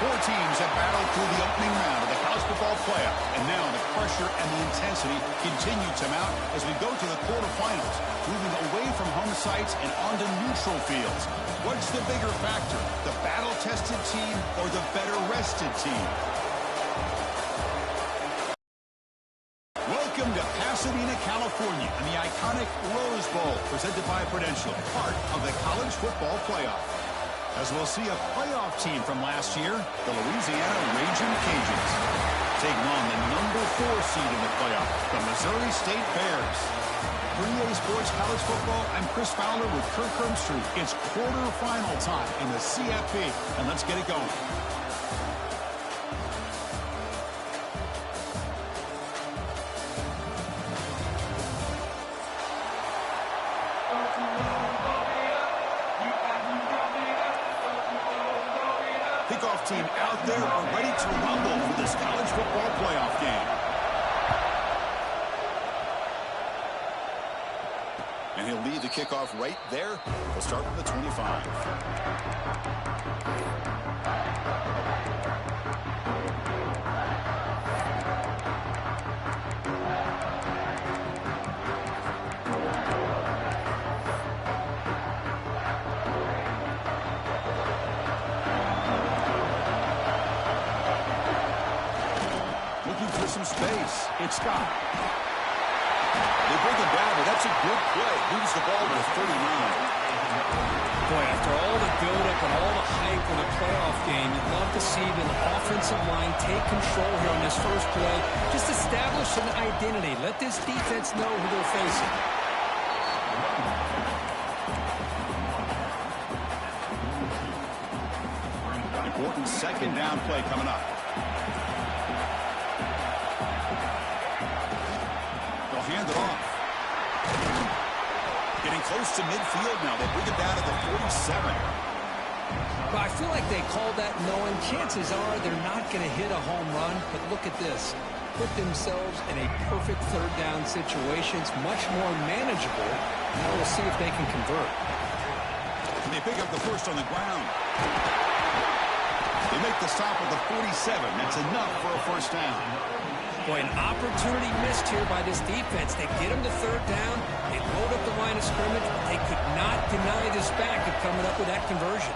Four teams have battled through the opening round of the college football playoff, and now the pressure and the intensity continue to mount as we go to the quarterfinals, moving away from home sites and onto neutral fields. What's the bigger factor, the battle-tested team or the better-rested team? Welcome to Pasadena, California, and the iconic Rose Bowl, presented by Prudential, part of the college football playoff. As we'll see a playoff team from last year, the Louisiana Raging Cajuns, taking on the number 4 seed in the playoff, the Missouri State Bears. For EA Sports College Football, I'm Chris Fowler with Kirk Herbstreit. It's quarterfinal time in the CFP, and let's get it going. Kickoff team out there are ready to rumble for this college football playoff game. And he'll lead the kickoff right there. We'll start from the 25. Some space. It's Ncaa. They bring him down, but that's a good play. Moves the ball to 39. Boy, after all the buildup and all the hype in a playoff game, you'd love to see the offensive line take control here on this first play. Just establish an identity. Let this defense know who they're facing. Important second down play coming up. Hand it off. Getting close to midfield now. They bring it down to the 47. Well, I feel like they called that knowing chances are they're not going to hit a home run. But look at this. Put themselves in a perfect third down situation. It's much more manageable. Now we'll see if they can convert. And they pick up the first on the ground. They make the stop at the 47. That's enough for a first down. Boy, an opportunity missed here by this defense. They get him to third down. They load up the line of scrimmage. They could not deny this back of coming up with that conversion.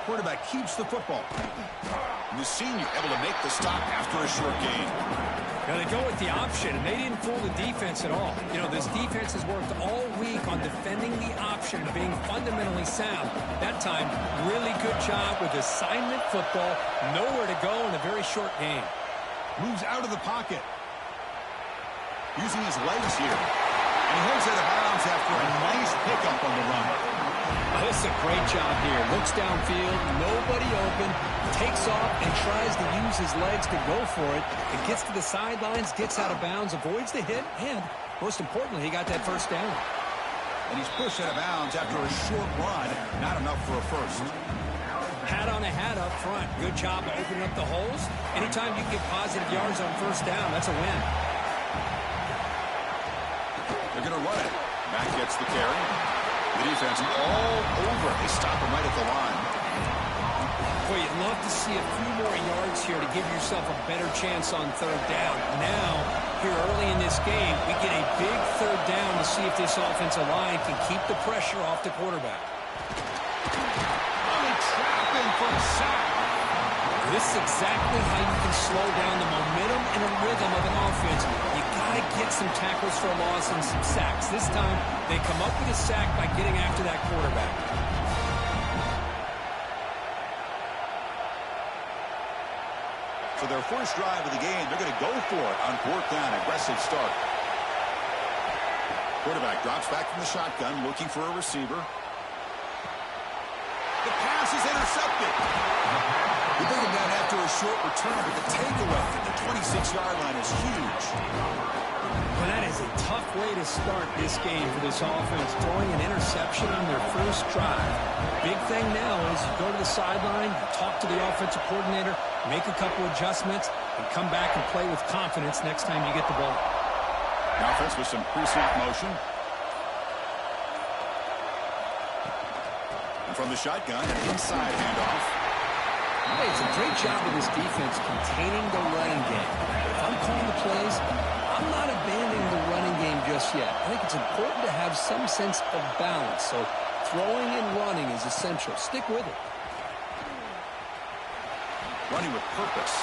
Quarterback keeps the football. And the senior able to make the stop after a short gain. Now they go with the option, and they didn't fool the defense at all. You know, this defense has worked all week on defending the option, being fundamentally sound. That time, really good job with assignment football. Nowhere to go in a very short game. Moves out of the pocket. Using his legs here. And he heads out of bounds after a nice pickup on the run. Oh, this is a great job here. Looks downfield, nobody open, takes off and tries to use his legs to go for it. It gets to the sidelines, gets out of bounds, avoids the hit, and most importantly, he got that first down. And he's pushed out of bounds after a short run. Not enough for a first. Hat on a hat up front. Good job of opening up the holes. Anytime you get positive yards on first down, that's a win. They're going to run it. Mack gets the carry. The defense all over. They stop him right at the line. Boy, you'd love to see a few more yards here to give yourself a better chance on third down. Now, here early in this game, we get a big third down to see if this offensive line can keep the pressure off the quarterback. For a sack. This is exactly how you can slow down the momentum and a rhythm of an offense. You got to get some tackles for a loss and some sacks. This time, they come up with a sack by getting after that quarterback. For their first drive of the game, they're going to go for it on fourth down. Aggressive start. Quarterback drops back from the shotgun, looking for a receiver. The pass is intercepted. They bring him down after a short return, but the takeaway at the 26-yard line is huge. Well, that is a tough way to start this game for this offense, throwing an interception on their first drive. Big thing now is you go to the sideline, you talk to the offensive coordinator, make a couple adjustments, and come back and play with confidence next time you get the ball. The offense with some pre-snap motion. From the shotgun, an inside handoff. Hey, it's a great job of this defense containing the running game. If I'm calling the plays, I'm not abandoning the running game just yet. I think it's important to have some sense of balance. So throwing and running is essential. Stick with it. Running with purpose.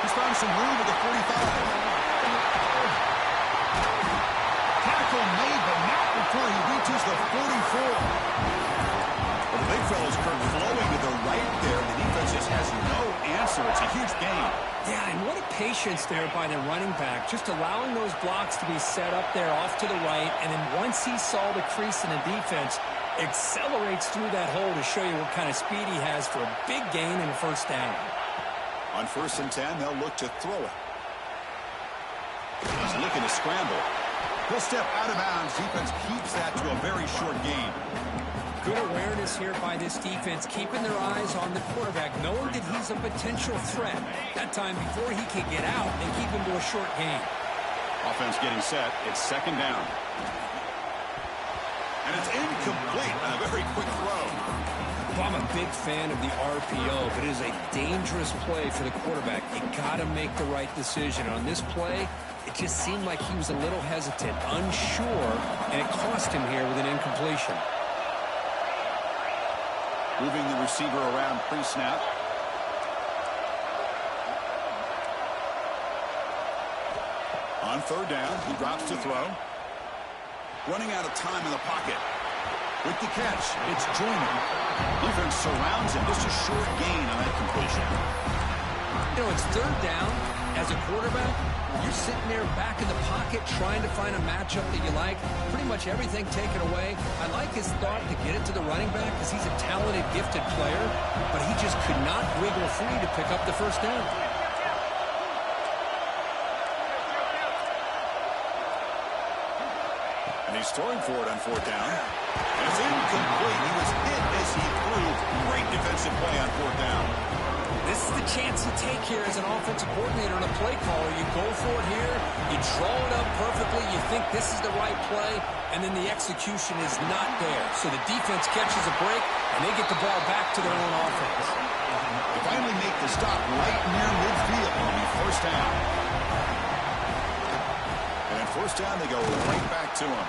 He's found some room at the 45. Tackle made, but not before he reaches the 44. Well, the big fella's Kirk flowing to the right there. The defense just has no answer. It's a huge gain. Yeah, and what a patience there by the running back, just allowing those blocks to be set up there off to the right, and then once he saw the crease in the defense, accelerates through that hole to show you what kind of speed he has for a big gain and a first down. On 1st and 10, they'll look to throw it. He's looking to scramble. He'll step out of bounds. Defense keeps that to a very short gain. Good awareness here by this defense, keeping their eyes on the quarterback, knowing that he's a potential threat. That time before he can get out and keep him to a short gain. Offense getting set. It's 2nd down. And it's incomplete on a very quick throw. Well, I'm a big fan of the RPO, but it is a dangerous play for the quarterback. You got to make the right decision. On this play, it just seemed like he was a little hesitant, unsure, and it cost him here with an incompletion. Moving the receiver around pre-snap. On 3rd down, he drops to throw. Running out of time in the pocket. With the catch, it's Joyner. Defense surrounds him. Just a short gain on that completion. You know, it's 3rd down. As a quarterback, you're sitting there back in the pocket trying to find a matchup that you like. Pretty much everything taken away. I like his thought to get it to the running back because he's a talented, gifted player, but he just could not wiggle free to pick up the first down. And he's throwing for it on 4th down. And it's incomplete. He was hit as he threw. Great defensive play on 4th down. This is the chance you take here as an offensive coordinator and a play caller. You go for it here. You draw it up perfectly. You think this is the right play, and then the execution is not there. So the defense catches a break, and they get the ball back to their own offense. They finally make the stop right near midfield on the 1st down. And at 1st down, they go right back to him.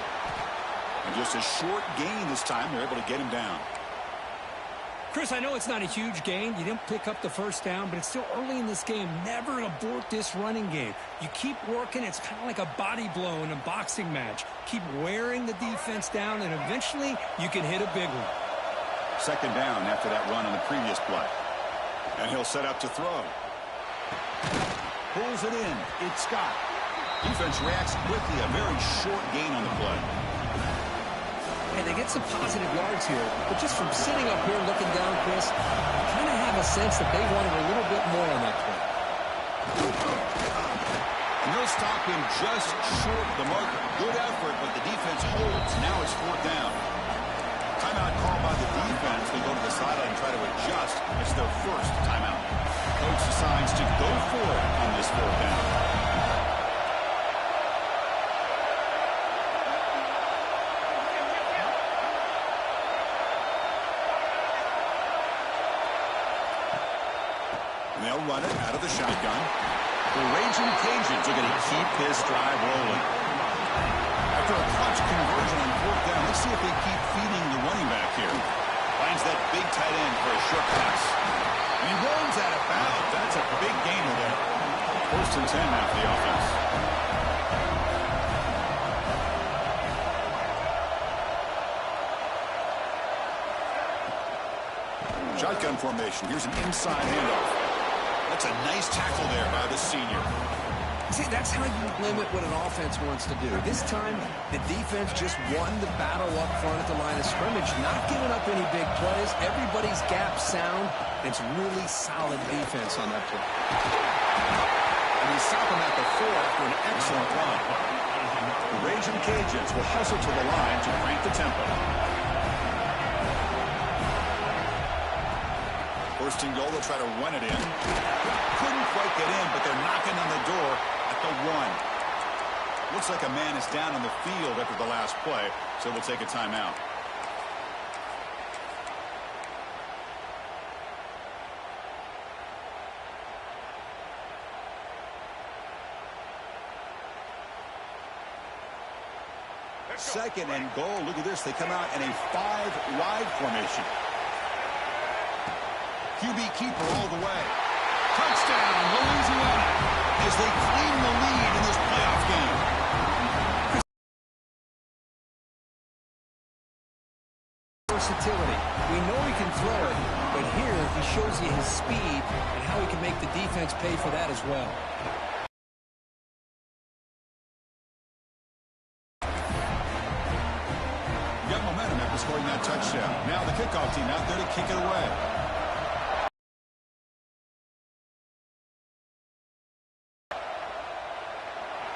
And just a short gain this time. They're able to get him down. Chris, I know it's not a huge gain. You didn't pick up the first down, but it's still early in this game. Never abort this running game. You keep working. It's kind of like a body blow in a boxing match. Keep wearing the defense down, and eventually you can hit a big one. 2nd down after that run on the previous play. And he'll set up to throw. Pulls it in. It's Scott. Defense reacts quickly. A very short gain on the play. And they get some positive yards here, but just from sitting up here looking down, Chris, I kind of have a sense that they wanted a little bit more on that play. And they'll stop him just short of the marker. Good effort, but the defense holds. Now it's 4th down. Timeout called by the defense. They go to the sideline and try to adjust. It's their first timeout. Coach decides to go for it on this 4th down. They'll run it out of the shotgun. The Raging Cajuns are going to keep this drive rolling. After a clutch conversion on 4th down, let's see if they keep feeding the running back here. Finds that big tight end for a short pass. And he runs out of bounds. That's a big gainer there. 1st and 10 now for the offense. Shotgun formation. Here's an inside handoff. That's a nice tackle there by the senior. See, that's how you limit what an offense wants to do. This time, the defense just won the battle up front at the line of scrimmage, not giving up any big plays. Everybody's gap sound. It's really solid defense on that play. And they stop him at the 4 after an excellent run. The Raging Cajuns will hustle to the line to crank the tempo. 1st and goal, they'll try to run it in. Couldn't quite get in, but they're knocking on the door at the 1. Looks like a man is down on the field after the last play, so we'll take a timeout. Second and goal. Look at this. They come out in a 5-wide formation. QB keeper all the way. Touchdown, Louisiana, as they claim the lead in this playoff game. Versatility. We know he can throw it, but here he shows you his speed and how he can make the defense pay for that as well. You got momentum after scoring that touchdown. Now the kickoff team out there to kick it away.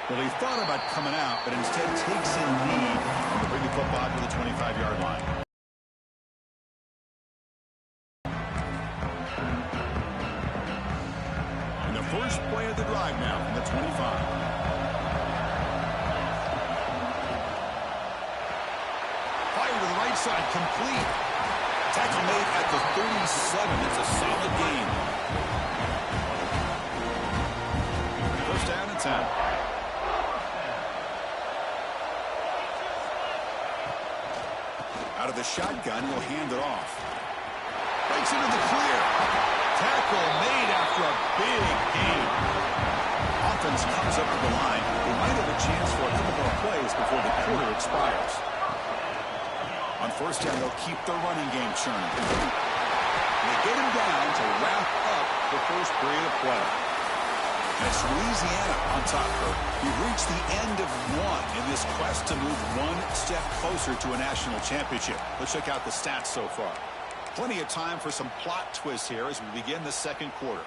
Well, he thought about coming out, but instead takes in lead to bring the football to the 25-yard line. And the first play of the drive now from the 25. Fire to the right side, complete. Tackle made at the 37. It's a solid game. First down and 10. Out of the shotgun, he'll hand it off. Breaks into the clear. Tackle made after a big gain. Offense comes up to the line. They might have a chance for a couple more plays before the quarter expires. On first down, they'll keep their running game churning. They get him down to wrap up the first period of play. And it's Louisiana on top, Kurt. We've reached the end of one in this quest to move one step closer to a national championship. Let's check out the stats so far. Plenty of time for some plot twists here as we begin the second quarter.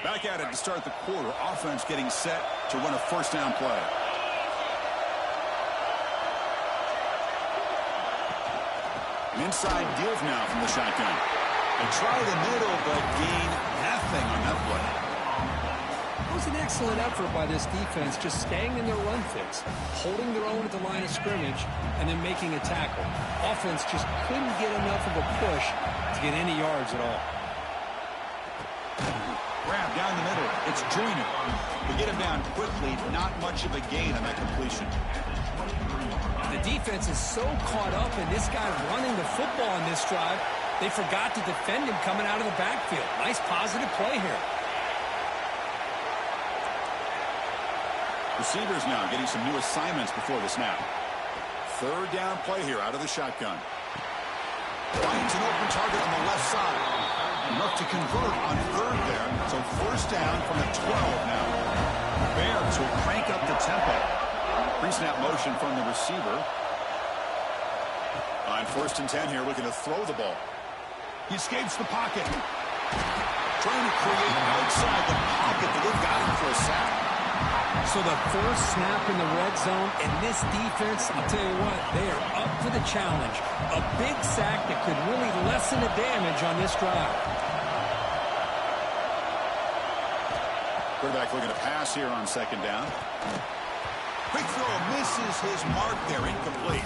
Back at it to start the quarter. Offense getting set to run a first down play. An inside deals now from the shotgun. They try the middle, but gain nothing on that play. It was an excellent effort by this defense, just staying in their run fix, holding their own at the line of scrimmage, and then making a tackle. Offense just couldn't get enough of a push to get any yards at all. Grab down the middle. It's Joyner. We get him down quickly. Not much of a gain on that completion. The defense is so caught up in this guy running the football on this drive, they forgot to defend him coming out of the backfield. Nice positive play here. Receivers now getting some new assignments before the snap. Third down play here out of the shotgun. Finds an open target on the left side. Enough to convert on third there. So first down from the 12 now. Bears will crank up the tempo. Pre-snap motion from the receiver. On first and 10 here, looking to throw the ball. He escapes the pocket. Trying to create outside the pocket, but they've got him for a sack. So the first snap in the red zone, and this defense, I'll tell you what, they are up for the challenge. A big sack that could really lessen the damage on this drive. Quarterback looking to pass here on second down. Quick throw, misses his mark there, incomplete.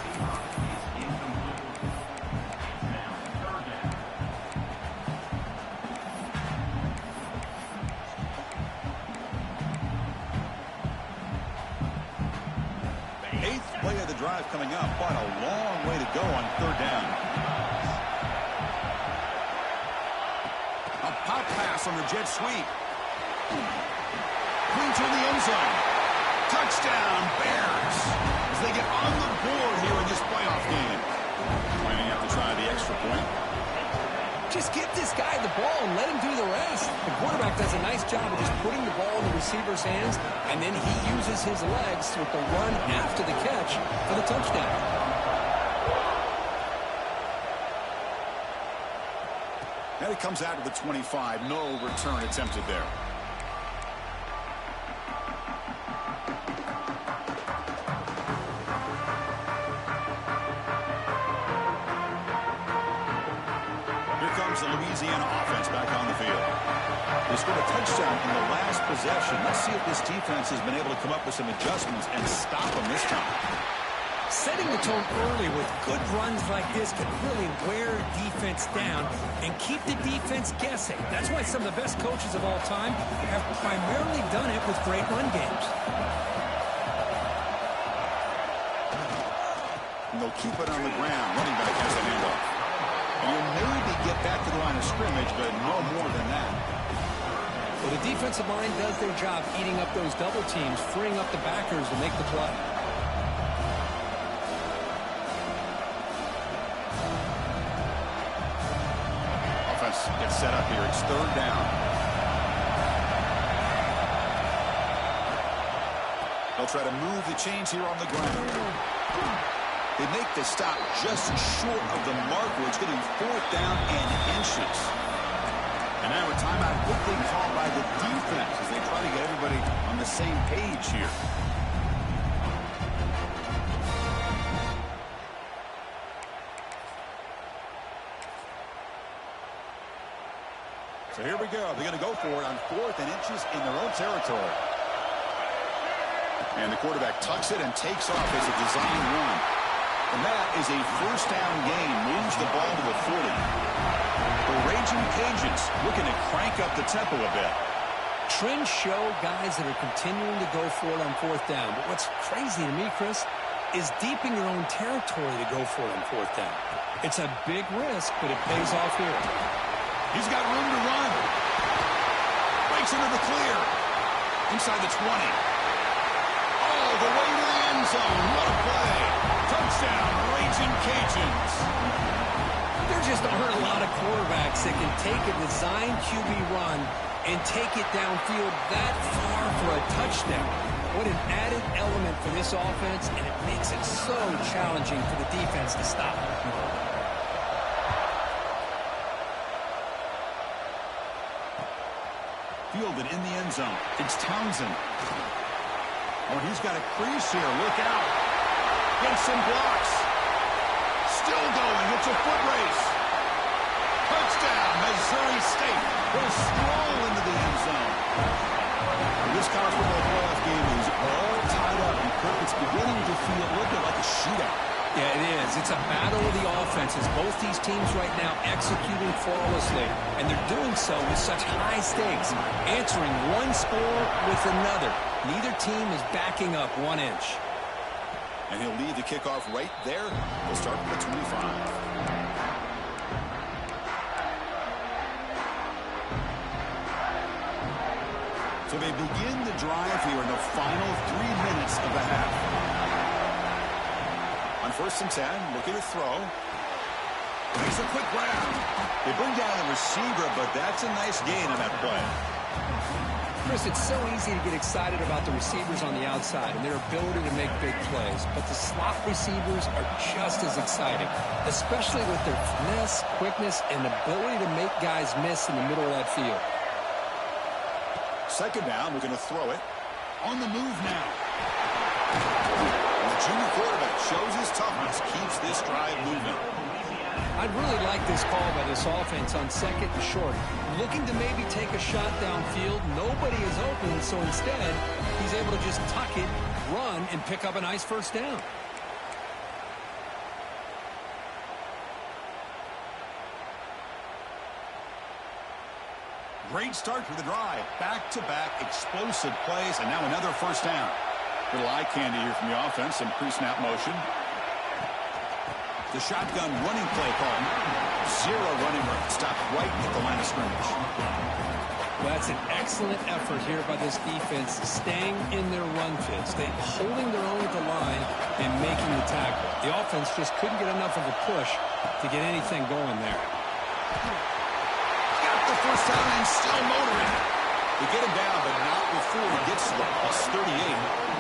Eighth play of the drive coming up. Quite a long way to go on third down. A pop pass on the jet sweep. Clean to the end zone. Touchdown, Bears, as they get on the board here in this playoff game. Might have to try the extra point. Just give this guy the ball and let him do the rest. The quarterback does a nice job of just putting the ball in the receiver's hands, and then he uses his legs with the run after the catch for the touchdown. And it comes out to the 25. No return attempted there. The Louisiana offense back on the field. They scored a touchdown in the last possession. Let's see if this defense has been able to come up with some adjustments and stop them this time. Setting the tone early with good runs like this can really wear defense down and keep the defense guessing. That's why some of the best coaches of all time have primarily done it with great run games. and they'll keep it on the ground. Running back has the handoff. And you'll maybe get back to the line of scrimmage, but no more than that. Well, the defensive line does their job eating up those double teams, freeing up the backers to make the play. Offense gets set up here. It's third down. They'll try to move the chains here on the ground. They make the stop just short of the marker. It's going to be fourth down and inches. And now a timeout quickly called by the defense as they try to get everybody on the same page here. So here we go. They're going to go for it on 4th and inches in their own territory. And the quarterback tucks it and takes off as a design run. And that is a first down gain. Moves the ball to the 40. The Raging Cajuns looking to crank up the tempo a bit. Trends show guys that are continuing to go for it on 4th down. But what's crazy to me, Chris, is deep in your own territory to go for it on 4th down. It's a big risk, but it pays off here. He's got room to run. Breaks into the clear. Inside the 20. All the way to the end zone. What a play. Touchdown, Raging Cajuns. There just aren't a lot of quarterbacks that can take a design QB run and take it downfield that far for a touchdown. What an added element for this offense, and it makes it so challenging for the defense to stop. Fielded in the end zone. It's Townsend. Oh, he's got a crease here. Look out. Gets some blocks. Still going. It's a foot race. Touchdown, Missouri State. Will stroll into the end zone. This college football playoff game is all tied up. And Kirk, it's beginning to feel a little bit like a shootout. Yeah, it is. It's a battle of the offenses. Both these teams right now executing flawlessly, and they're doing so with such high stakes, answering one score with another. Neither team is backing up 1 inch. And he'll lead the kickoff right there. We'll start with the 25. So they begin the drive here in the final 3 minutes of the half. On 1st and 10, looking to throw. Makes a quick grab. They bring down the receiver, but that's a nice gain on that play. Chris, it's so easy to get excited about the receivers on the outside and their ability to make big plays, but the slot receivers are just as exciting, especially with their finesse, quickness, and ability to make guys miss in the middle of that field. 2nd down, we're going to throw it. On the move now. And the junior quarterback shows his toughness, keeps this drive moving. I'd really like this call by this offense on 2nd and short. Looking to maybe take a shot downfield. Nobody is open, so instead, he's able to just tuck it, run, and pick up a nice first down. Great start for the drive. Back-to-back explosive plays, and now another first down. Little eye candy here from the offense, some pre-snap motion. The shotgun running play call. 0 running room. Stopped right at the line of scrimmage. Well, that's an excellent effort here by this defense, staying in their run fits. They holding their own at the line and making the tackle. The offense just couldn't get enough of a push to get anything going there. Got the first down and still motoring. They get him down, but not before he gets to the +38.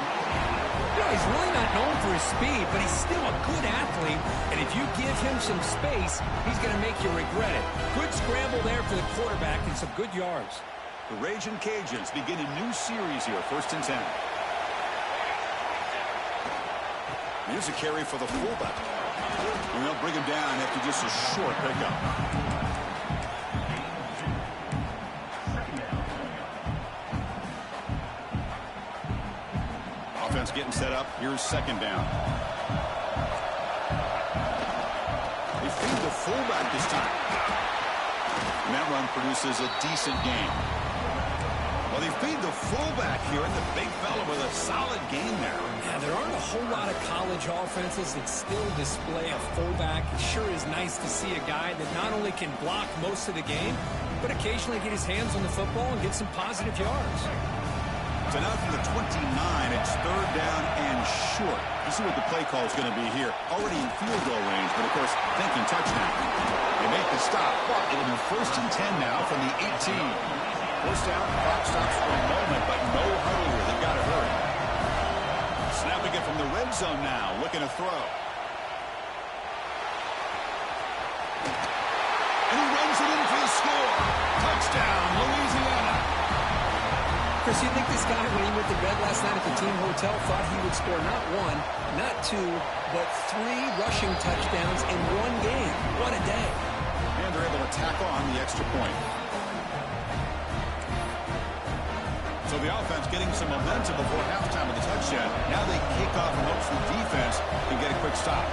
You know, he's really not known for his speed, but he's still a good athlete. And if you give him some space, he's going to make you regret it. Good scramble there for the quarterback and some good yards. The Raging Cajuns begin a new series here, 1st and 10. Here's a carry for the fullback. And they'll bring him down after just a short pickup. Offense getting set up. Here's 2nd down. They feed the fullback this time. And that run produces a decent gain. Well, they feed the fullback here, and the big fella with a solid gain there. Yeah, there aren't a whole lot of college offenses that still display a fullback. It sure is nice to see a guy that not only can block most of the game, but occasionally get his hands on the football and get some positive yards. So now from the 29, it's third down and short. You see what the play call is going to be here. Already in field goal range, but of course, thinking touchdown. They make the stop, but it'll be first and 10 now from the 18. First down, clock stops for a moment, but no huddle here. They've got to hurry. Snapping it from the red zone now, looking to throw. And he runs it in for the score. Touchdown, Louisiana. Chris, you think this guy, when he went to bed last night at the team hotel, thought he would score not one, not two, but 3 rushing touchdowns in one game. What a day. And they're able to tack on the extra point. So the offense getting some momentum before halftime with the touchdown. Now they kick off and hopes the defense can get a quick stop.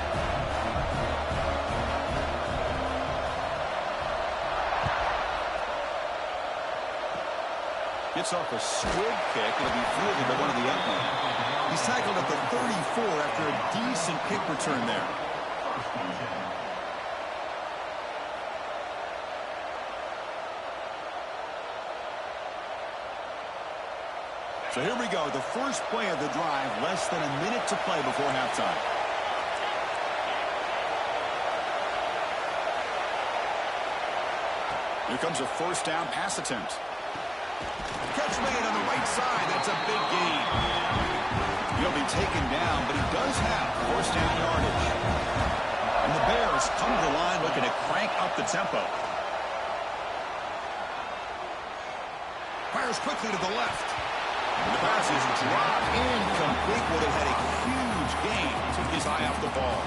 Gets off a squib kick. It'll be fielded by one of the upmen. He's tackled at the 34 after a decent kick return there. So here we go, the first play of the drive, less than a minute to play before halftime. Here comes a first down pass attempt. Catch made on the right side, that's a big gain. He'll be taken down, but he does have first down yardage. And the Bears come to the line looking to crank up the tempo. Fires quickly to the left. The pass is dropped incomplete. Would have had a huge gain. Took his eye off the ball.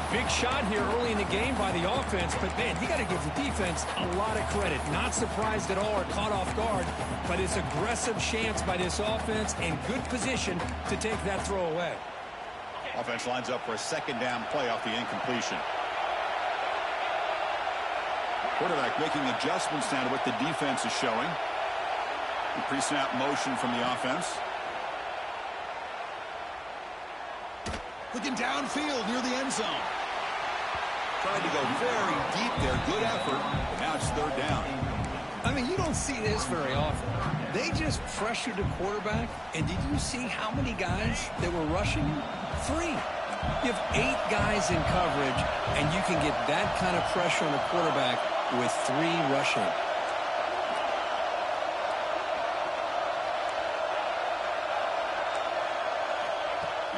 Big shot here early in the game by the offense, but man, you got to give the defense a lot of credit. Not surprised at all or caught off guard, but it's aggressive chance by this offense in good position to take that throw away. Offense lines up for a second down play off the incompletion. Quarterback making adjustments now to what the defense is showing. Pre-snap motion from the offense. Looking downfield near the end zone. Tried to go very deep there. Good effort. But now it's third down. I mean, you don't see this very often. They just pressured the quarterback. And did you see how many guys that were rushing him? 3. You have 8 guys in coverage, and you can get that kind of pressure on a quarterback with 3 rushing.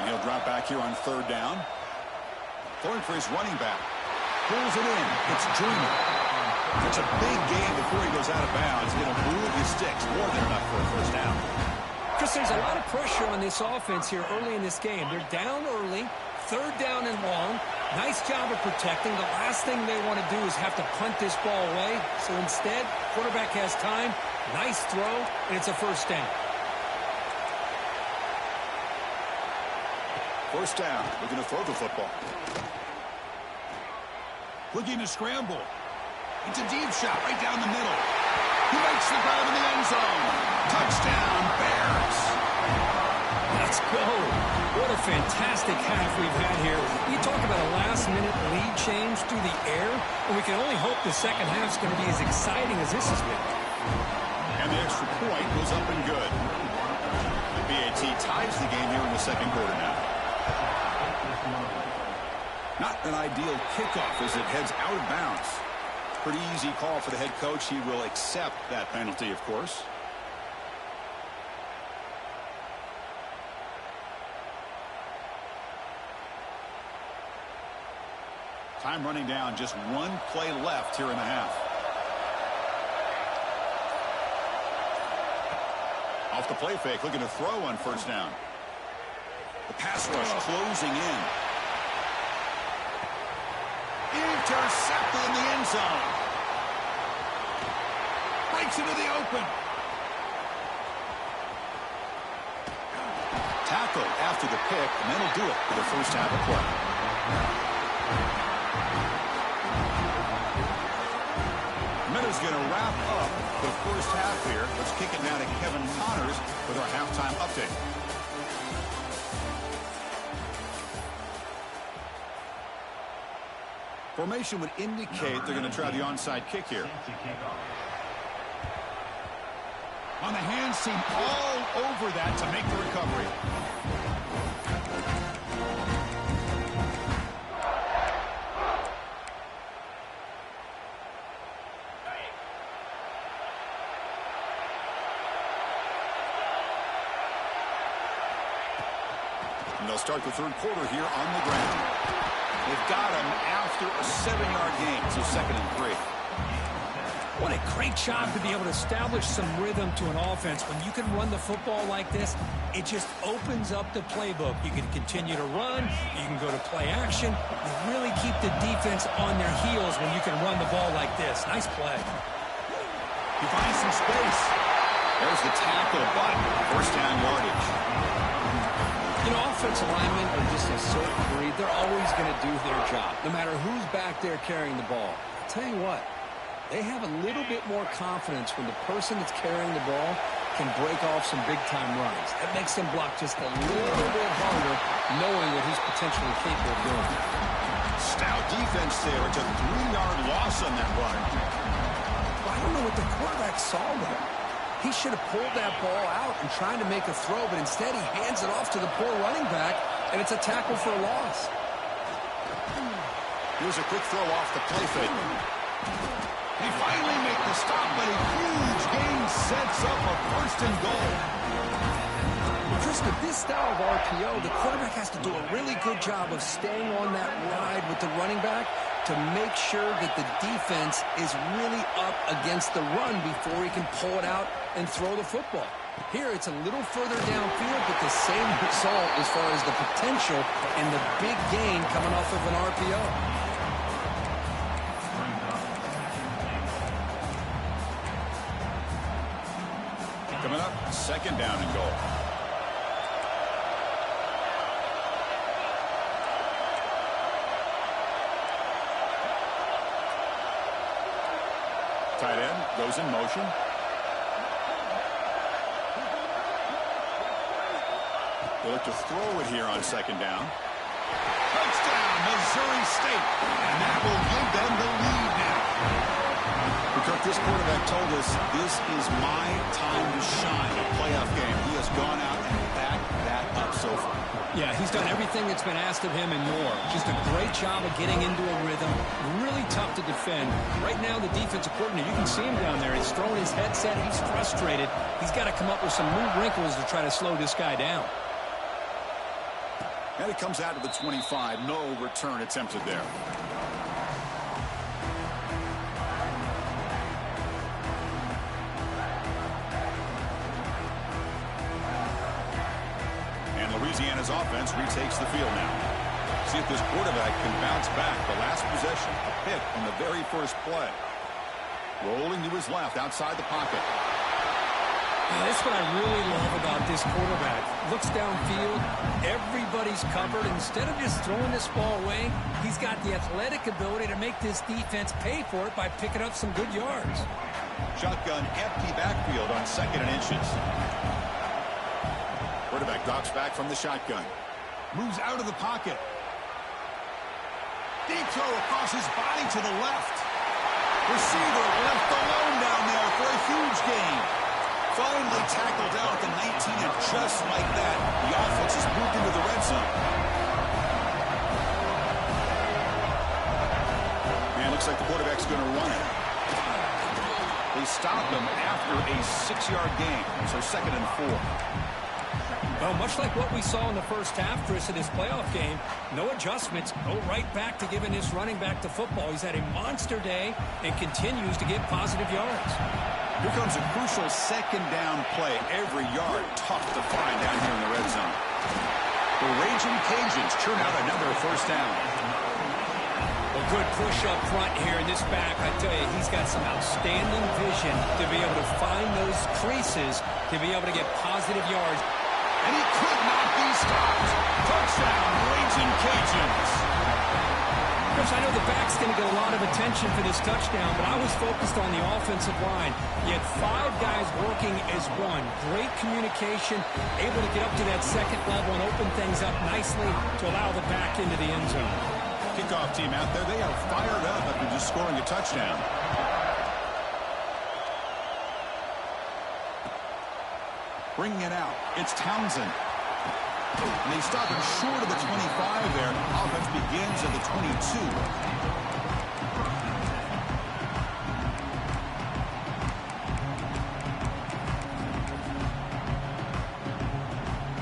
He'll drop back here on third down. Throwing for his running back. Pulls it in. It's Junior. It's a big game before he goes out of bounds. Going to move his sticks. More than enough for a first down. Chris, there's a lot of pressure on this offense here early in this game. They're down early. Third down and long. Nice job of protecting. The last thing they want to do is have to punt this ball away. So instead, quarterback has time. Nice throw, and it's a first down. First down, looking to throw the football. Looking to scramble. It's a deep shot right down the middle. He makes the grab in the end zone. Touchdown, Bears. Let's go. What a fantastic half we've had here. You talk about a last-minute lead change through the air, and we can only hope the second half's going to be as exciting as this has been. And the extra point goes up and good. The BAT ties the game here in the second quarter now. Not an ideal kickoff as it heads out of bounds. Pretty easy call for the head coach. He will accept that penalty, of course. Time running down. Just one play left here in the half. Off the play fake, looking to throw on first down. The pass rush closing in. Intercepted in the end zone. Breaks into the open. Tackle after the pick, and that'll do it for the first half of play. is going to wrap up the first half here. Let's kick it now to Kevin Connors with our halftime update. Formation would indicate they're going to try the onside kick here. On the hands team, all over that to make the recovery. And they'll start the third quarter here on the ground. They've got him after a 7-yard gain, so 2nd and 3. What a great job to be able to establish some rhythm to an offense. When you can run the football like this, it just opens up the playbook. You can continue to run. You can go to play action. You really keep the defense on their heels when you can run the ball like this. Nice play. He finds some space. There's the tackle, but first down yardage. You know, offensive linemen are just a certain breed. They're always going to do their job, no matter who's back there carrying the ball. I'll tell you what, they have a little bit more confidence when the person that's carrying the ball can break off some big-time runs. That makes them block just a little bit harder, knowing what he's potentially capable of doing. Stout defense there. It's a 3-yard loss on that run. Well, I don't know what the quarterback saw there. He should have pulled that ball out and tried to make a throw, but instead he hands it off to the poor running back, and it's a tackle for a loss. Here's a quick throw off the play fake. They finally make the stop, but a huge gain sets up a 1st and goal. Because with this style of RPO, the quarterback has to do a really good job of staying on that ride with the running back to make sure that the defense is really up against the run before he can pull it out and throw the football. Here, it's a little further downfield, but the same result as far as the potential and the big gain coming off of an RPO. Coming up, 2nd down and goal. Tight end goes in motion. They look to throw it here on 2nd down. Touchdown, Missouri State. And that will give them the lead now. Because this quarterback told us this is my time to shine, a playoff game. He has gone out and backed that up so far. Yeah, he's done everything that's been asked of him and more. Just a great job of getting into a rhythm. Really tough to defend. Right now, the defensive coordinator, you can see him down there. He's throwing his headset. He's frustrated. He's got to come up with some new wrinkles to try to slow this guy down. And it comes out of the 25. No return attempted there. Louisiana's offense retakes the field now. See if this quarterback can bounce back. The last possession, a pick on the very first play. Rolling to his left, outside the pocket. That's what I really love about this quarterback. Looks downfield, everybody's covered. Instead of just throwing this ball away, he's got the athletic ability to make this defense pay for it by picking up some good yards. Shotgun, empty backfield on 2nd and inches. Quarterback drops back from the shotgun. Moves out of the pocket. Deep throw across his body to the left. Receiver left alone down there for a huge gain. Finally tackled down at the 19, and just like that, the offense has moved into the red zone. And looks like the quarterback's going to run it. They stopped him after a 6-yard gain, so 2nd and 4. Well, much like what we saw in the first half, Chris, in this playoff game, no adjustments, go right back to giving this running back the football. He's had a monster day and continues to get positive yards. Here comes a crucial 2nd down play. Every yard tough to find down here in the red zone. The Raging Cajuns churn out another 1st down. A good push up front here in this back. I tell you, he's got some outstanding vision to be able to find those creases, to be able to get positive yards. And he could not be stopped. Touchdown, Raging Cajuns. Coach, I know the back's going to get a lot of attention for this touchdown, but I was focused on the offensive line. You had 5 guys working as one. Great communication, able to get up to that second level and open things up nicely to allow the back into the end zone. Kickoff team out there, they are fired up after just scoring a touchdown. Bringing it out, it's Townsend. And they stop him short of the 25 there. Offense begins at the 22.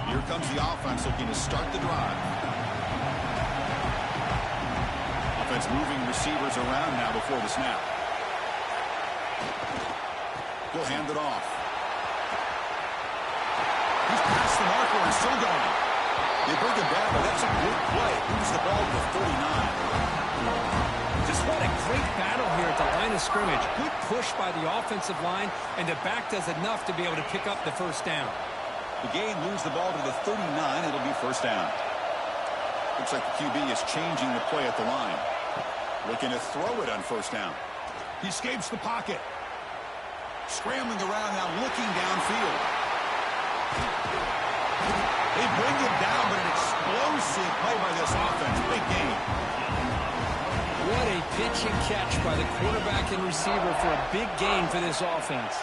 Here comes the offense looking to start the drive. Offense moving receivers around now before the snap. We'll hand it off. He's past the marker and still going. They bring him back, but that's a good play. Moves the ball to 39. Just what a great battle here at the line of scrimmage. Good push by the offensive line, and the back does enough to be able to pick up the first down. The gain moves the ball to the 39. It'll be first down. Looks like the QB is changing the play at the line. Looking to throw it on first down. He escapes the pocket. Scrambling around now, looking downfield. They bring him down, but an explosive play by this offense. Big game. What a pitch and catch by the quarterback and receiver for a big gain for this offense.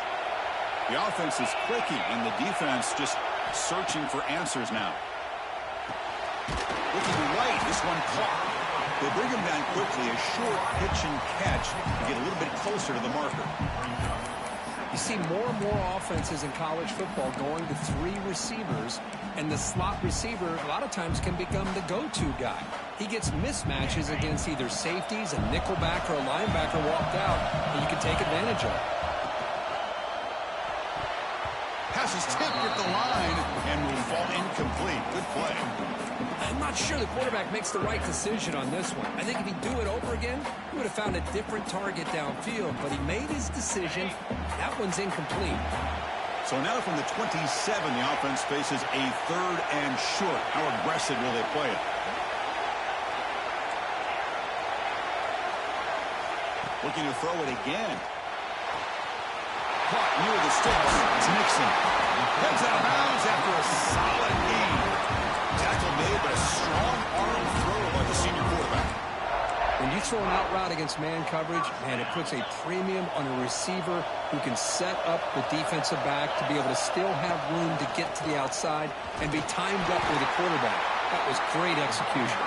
The offense is clicking, and the defense just searching for answers now. Looking right, this one caught. They bring him down quickly, a short pitch and catch to get a little bit closer to the marker. You see more and more offenses in college football going to 3 receivers, and the slot receiver a lot of times can become the go-to guy. He gets mismatches against either safeties, a nickelback, or a linebacker walked out that you can take advantage of. Pass is tipped at the line and will fall incomplete. Good play. I'm not sure the quarterback makes the right decision on this one. I think if he'd do it over again, he would have found a different target downfield, but he made his decision. That one's incomplete. So now from the 27, the offense faces a 3rd and short. How aggressive will they play it? Looking to throw it again. Caught near the sticks. It's Nixon. Heads out of bounds after a solid gain. Tackle made, but a strong arm throw by the senior quarterback. When you throw an out route against man coverage, man, it puts a premium on a receiver who can set up the defensive back to be able to still have room to get to the outside and be timed up with the quarterback. That was great execution.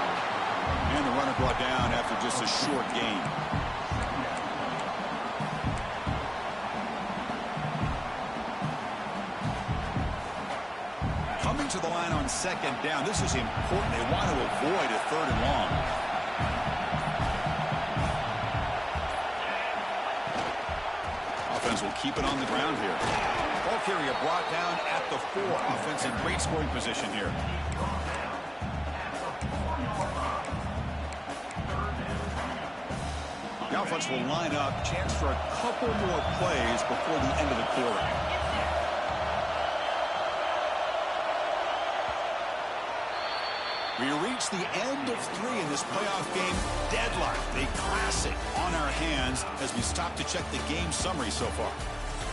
And the runner brought down after just a short gain. Coming to the line on 2nd down. This is important. They want to avoid a 3rd and long. Offense will keep it on the ground here. Ball carrier brought down at the 4. Offense in great scoring position here. The offense will line up. Chance for a couple more plays before the end of the quarter. We reach the end of 3 in this playoff game. Deadlock, a classic on our hands as we stop to check the game summary so far.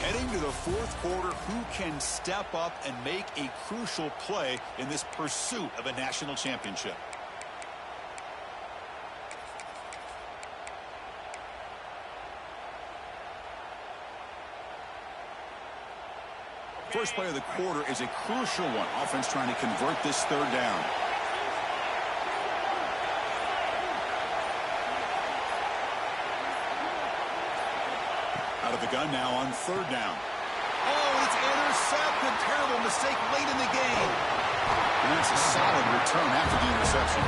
Heading to the 4th quarter, who can step up and make a crucial play in this pursuit of a national championship? First play of the quarter is a crucial one. Offense trying to convert this 3rd down. Out of the gun now on 3rd down. Oh, it's intercepted. Terrible mistake late in the game. And that's a solid return after the interception.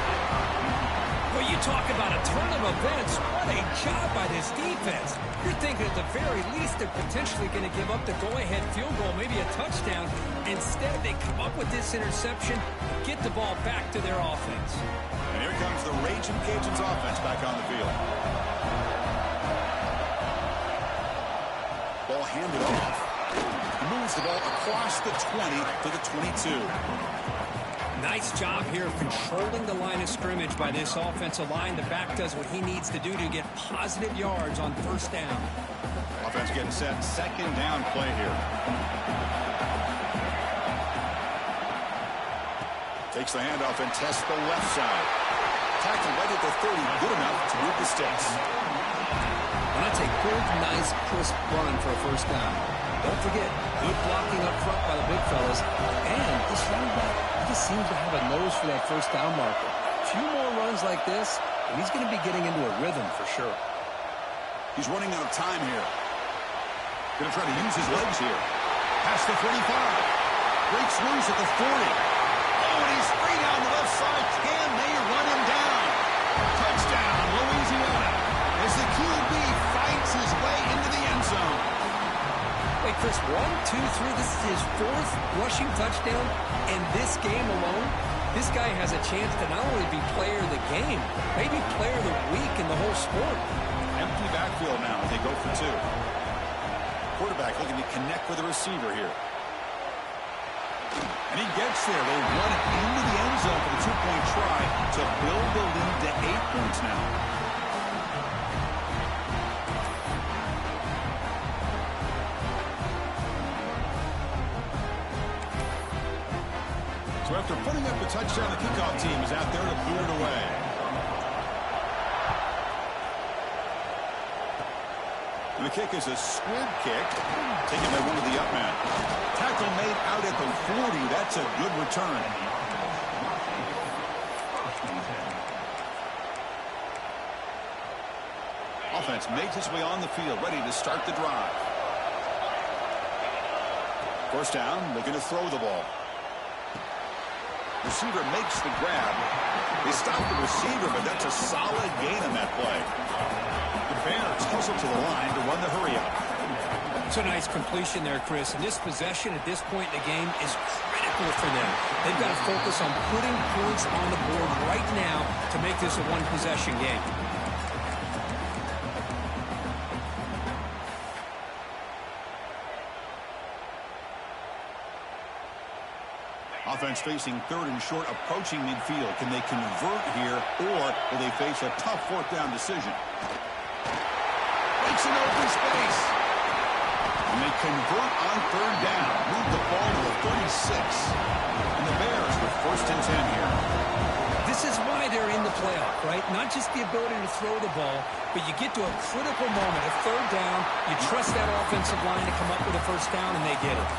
Well, you talk about a turn of events. What a job by this defense. You're thinking at the very least they're potentially going to give up the go-ahead field goal, maybe a touchdown. Instead, they come up with this interception, get the ball back to their offense. And here comes the Raging Cajuns offense back on the field. Ball handed off. He moves the ball across the 20 to the 22. Nice job here of controlling the line of scrimmage by this offensive line. The back does what he needs to do to get positive yards on first down. Offense getting set. Second down play here. Takes the handoff and tests the left side. Tackle right at the 30. Good enough to move the sticks. And that's a good, nice, crisp run for a first down. Don't forget, good blocking up front by the big fellas. And this running back just seems to have a nose for that first down marker. A few more runs like this, and he's going to be getting into a rhythm for sure. He's running out of time here. Going to try to use his legs here. Past the 45. Breaks loose at the 40. Oh, and he's free down the left side. Can they run him down? Touchdown, Louisiana. As the QB fights his way into the end zone. Wait, Chris, 1, 2, 3. This is his 4th rushing touchdown. And this game alone, this guy has a chance to not only be player of the game, maybe player of the week in the whole sport. Empty backfield now. They go for 2. Quarterback looking to connect with a receiver here. And he gets there. They run it into the end zone for the 2-point try to build the lead to 8 points now. So after putting up the touchdown, the kickoff team is out there to boot it away. And the kick is a squib kick, taken by one of the up men. Tackle made out at the 40. That's a good return. Offense makes its way on the field, ready to start the drive. First down, looking to throw the ball. Receiver makes the grab. They stop the receiver, but that's a solid gain on that play. The Bears hustle to the line to run the hurry-up. It's a nice completion there, Chris. And this possession at this point in the game is critical for them. They've got to focus on putting points on the board right now to make this a one-possession game. Offense facing 3rd and short, approaching midfield. Can they convert here, or will they face a tough 4th down decision? Makes an open space. And they convert on 3rd down. Move the ball to the 36. And the Bears with 1st and 10 here. This is why they're in the playoff, right? Not just the ability to throw the ball, but you get to a critical moment, a 3rd down. You trust that offensive line to come up with a 1st down, and they get it.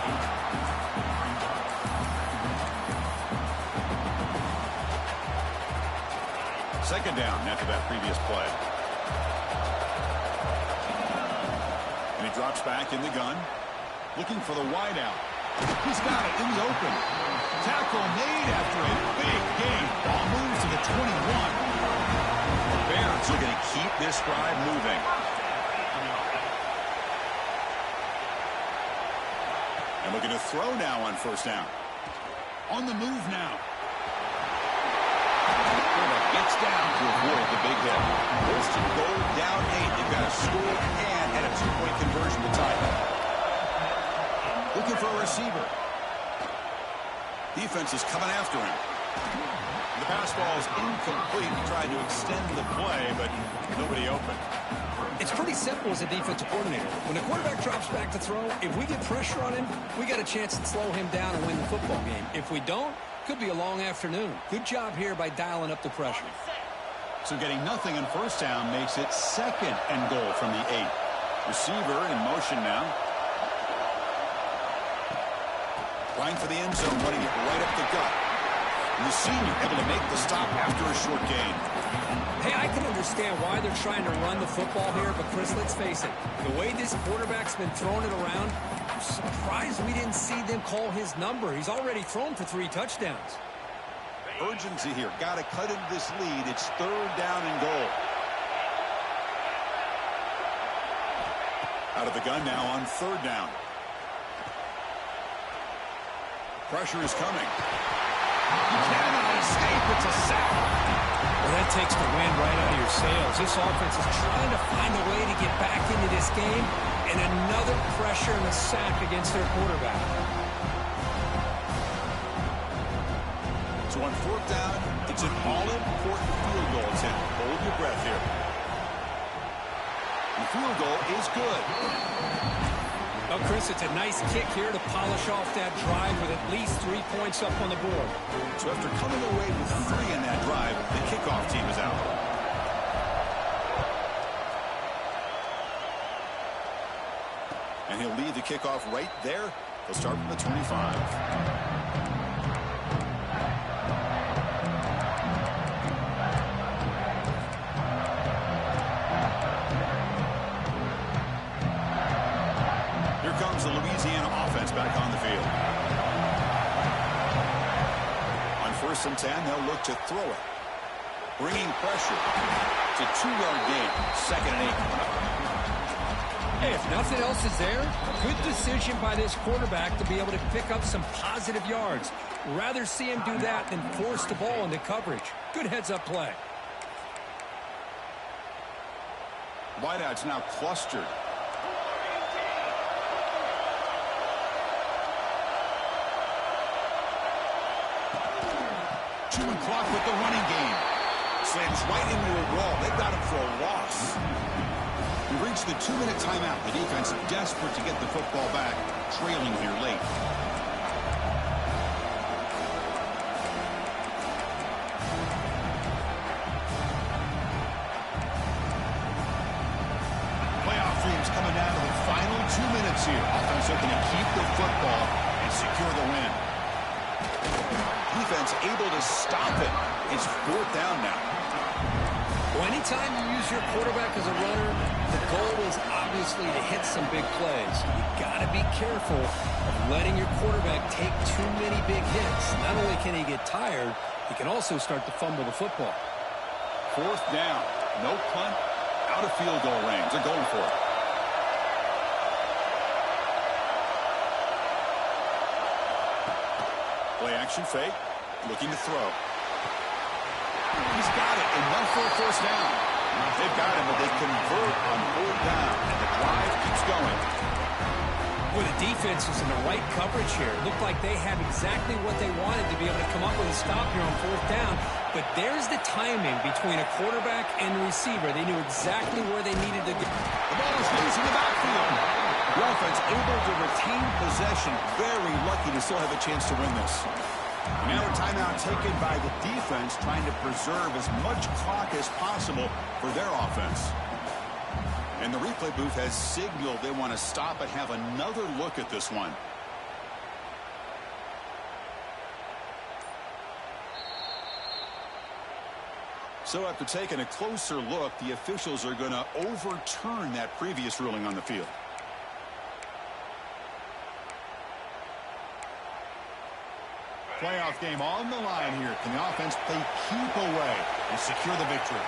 Second down after that previous play. And he drops back in the gun. Looking for the wideout. He's got it in the open. Tackle made after a big gain. Ball moves to the 21. The Bears are going to keep this drive moving. And looking to throw now on 1st down. On the move now. Gets down to avoid the big hit. First and goal, down 8. They've got a score and a 2-point conversion to tie it. Looking for a receiver. Defense is coming after him. The pass ball is incomplete. He tried to extend the play, but nobody open. It's pretty simple as a defensive coordinator. When the quarterback drops back to throw, if we get pressure on him, we got a chance to slow him down and win the football game. If we don't, could be a long afternoon. Good job here by dialing up the pressure. So getting nothing on 1st down makes it 2nd and goal from the 8. Receiver in motion now. Line for the end zone, running it right up the gut. And the senior able to make the stop after a short gain. Hey, I can understand why they're trying to run the football here, but Chris, let's face it. The way this quarterback's been throwing it around, I'm surprised we didn't see them call his number. He's already thrown for 3 touchdowns. Urgency here. Got to cut into this lead. It's 3rd down and goal. Out of the gun now on 3rd down. Pressure is coming. You cannot escape. It's a sack. Well, that takes the wind right out of your sails. This offense is trying to find a way to get back into this game, and another pressure and a sack against their quarterback. So on fourth down, it's an all-important field goal attempt. Hold your breath here. The field goal is good. Well, Chris, it's a nice kick here to polish off that drive with at least 3 points up on the board. So after coming away with 3 in that drive, the kickoff team is out. And he'll lead the kickoff right there. He'll start from the 25. Here comes the Louisiana offense back on the field. On 1st and 10, they'll look to throw it. Bringing pressure. It's a 2-yard gain. 2nd and 8 coming up. Hey, if nothing else is there, good decision by this quarterback to be able to pick up some positive yards. Rather see him do that than force the ball into coverage. Good heads-up play. Wideouts now clustered. Chewing clock with the running game. Slams right into a wall. They've got him for a loss. We reached the 2-minute timeout. The defense desperate to get the football back, trailing here late. Playoff dreams coming down to the final 2 minutes here. Offense looking to keep the football and secure the win. Defense able to stop it. It's 4th down now. Well, anytime you use your quarterback as a runner, the goal is obviously to hit some big plays. You got to be careful of letting your quarterback take too many big hits. Not only can he get tired, he can also start to fumble the football. 4th down. No punt. Out of field goal range. They're going for it. Play action fake. Looking to throw. He's got it. Enough for a 1st down. They've got him, but they convert on 4th down. And the drive keeps going. Well, the defense was in the right coverage here. It looked like they had exactly what they wanted to be able to come up with a stop here on 4th down. But there's the timing between a quarterback and the receiver. They knew exactly where they needed to go. The ball is loose in the backfield. The offense able to retain possession. Very lucky to still have a chance to win this. Now a timeout taken by the defense, trying to preserve as much clock as possible for their offense. And the replay booth has signaled they want to stop and have another look at this one. So after taking a closer look, the officials are going to overturn that previous ruling on the field. Playoff game on the line here. Can the offense play keep away and secure the victory?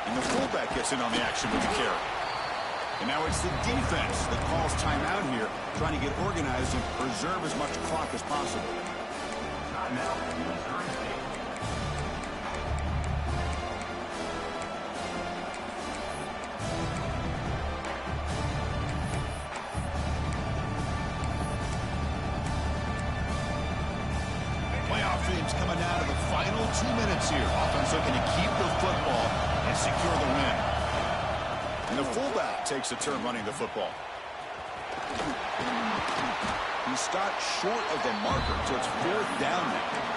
And the fullback gets in on the action with the carry. And now it's the defense that calls timeout here, trying to get organized and preserve as much clock as possible. Coming down to the final 2 minutes here. Offense looking to keep the football and secure the win. And the fullback takes a turn running the football. He stopped short of the marker, so it's 4th down now.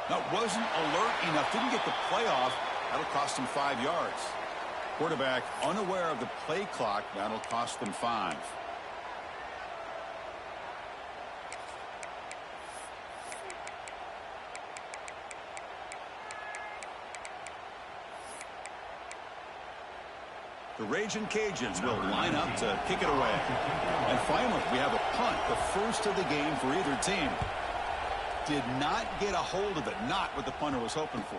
That wasn't alert enough. Didn't get the playoff. That'll cost him 5 yards. Quarterback unaware of the play clock. That'll cost them 5. The Raging Cajuns will line up to kick it away. And finally, we have a punt, the first of the game for either team. Did not get a hold of it, not what the punter was hoping for.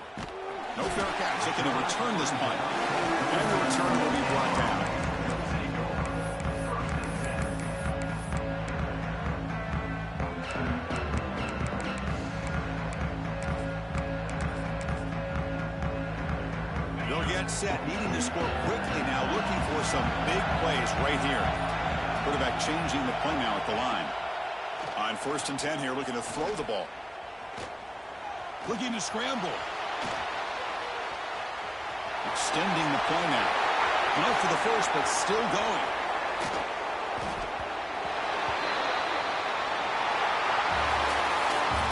No fair catch, looking to return this punt. And the return will be brought down. They'll get set, needing to score quickly now, looking for some big plays right here. Quarterback changing the play now at the line. On 1st and 10 here, looking to throw the ball. Looking to scramble. Extending the play now. Not for the first, but still going.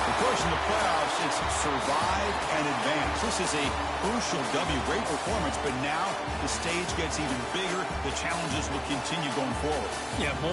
Of course, in the playoffs, it's survive and advance. This is a crucial W. Great performance, but now the stage gets even bigger. The challenges will continue going forward. Yeah, more